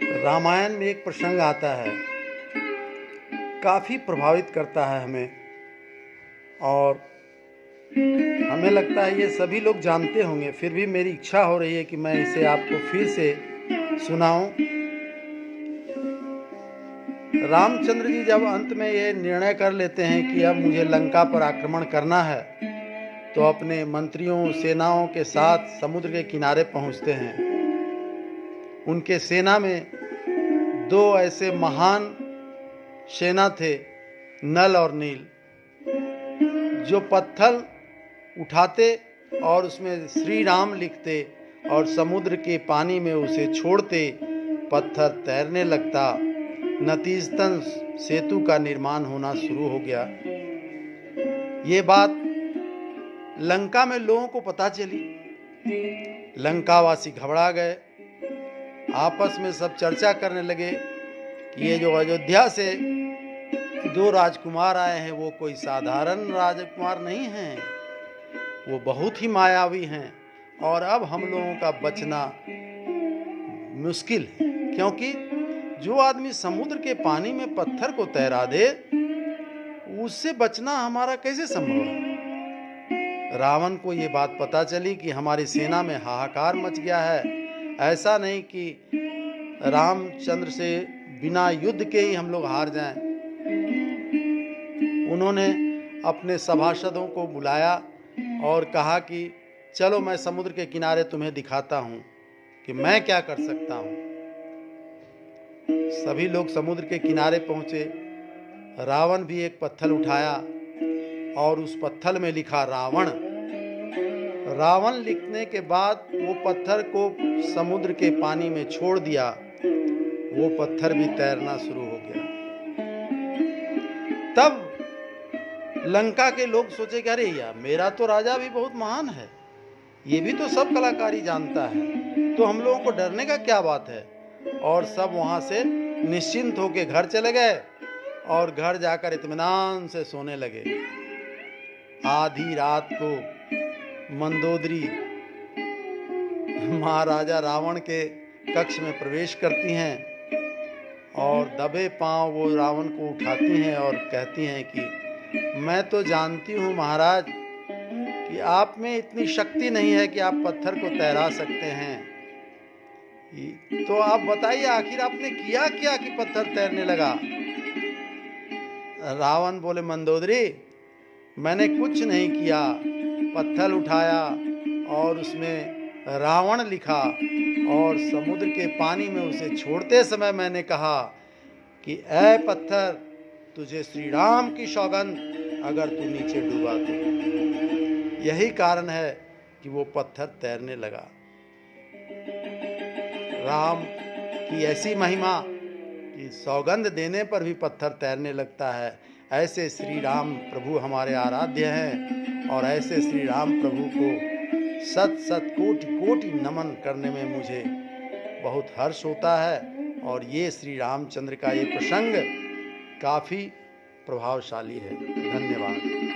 रामायण में एक प्रसंग आता है, काफ़ी प्रभावित करता है हमें, और हमें लगता है ये सभी लोग जानते होंगे, फिर भी मेरी इच्छा हो रही है कि मैं इसे आपको फिर से सुनाऊं। रामचंद्र जी जब अंत में ये निर्णय कर लेते हैं कि अब मुझे लंका पर आक्रमण करना है, तो अपने मंत्रियों सेनाओं के साथ समुद्र के किनारे पहुंचते हैं। उनके सेना में दो ऐसे महान सेना थे, नल और नील, जो पत्थर उठाते और उसमें श्री राम लिखते और समुद्र के पानी में उसे छोड़ते, पत्थर तैरने लगता। नतीजतन सेतु का निर्माण होना शुरू हो गया। ये बात लंका में लोगों को पता चली। लंकावासी घबरा गए, आपस में सब चर्चा करने लगे कि ये जो अयोध्या से दो राजकुमार आए हैं, वो कोई साधारण राजकुमार नहीं हैं, वो बहुत ही मायावी हैं, और अब हम लोगों का बचना मुश्किल है, क्योंकि जो आदमी समुद्र के पानी में पत्थर को तैरा दे, उससे बचना हमारा कैसे संभव है। रावण को ये बात पता चली कि हमारी सेना में हाहाकार मच गया है। ऐसा नहीं कि रामचंद्र से बिना युद्ध के ही हम लोग हार जाएं। उन्होंने अपने सभासदों को बुलाया और कहा कि चलो मैं समुद्र के किनारे तुम्हें दिखाता हूँ कि मैं क्या कर सकता हूँ। सभी लोग समुद्र के किनारे पहुँचे। रावण भी एक पत्थर उठाया और उस पत्थर में लिखा रावण। रावण लिखने के बाद वो पत्थर को समुद्र के पानी में छोड़ दिया। वो पत्थर भी तैरना शुरू हो गया। तब लंका के लोग सोचे कि अरे यार, मेरा तो राजा भी बहुत महान है, ये भी तो सब कलाकारी जानता है, तो हम लोगों को डरने का क्या बात है। और सब वहां से निश्चिंत होकर घर चले गए और घर जाकर इत्मीनान से सोने लगे। आधी रात को मंदोदरी महाराजा रावण के कक्ष में प्रवेश करती हैं और दबे पांव वो रावण को उठाती हैं और कहती हैं कि मैं तो जानती हूँ महाराज कि आप में इतनी शक्ति नहीं है कि आप पत्थर को तैरा सकते हैं, तो आप बताइए आखिर आपने किया क्या कि पत्थर तैरने लगा। रावण बोले, मंदोदरी मैंने कुछ नहीं किया, पत्थर उठाया और उसमें रावण लिखा और समुद्र के पानी में उसे छोड़ते समय मैंने कहा कि ऐ पत्थर, तुझे श्री राम की सौगंध, अगर तू नीचे डूबा तो। यही कारण है कि वो पत्थर तैरने लगा। राम की ऐसी महिमा कि सौगंध देने पर भी पत्थर तैरने लगता है। ऐसे श्री राम प्रभु हमारे आराध्य हैं, और ऐसे श्री राम प्रभु को सत सत कोटि कोटि नमन करने में मुझे बहुत हर्ष होता है। और ये श्री रामचंद्र का ये प्रसंग काफ़ी प्रभावशाली है। धन्यवाद।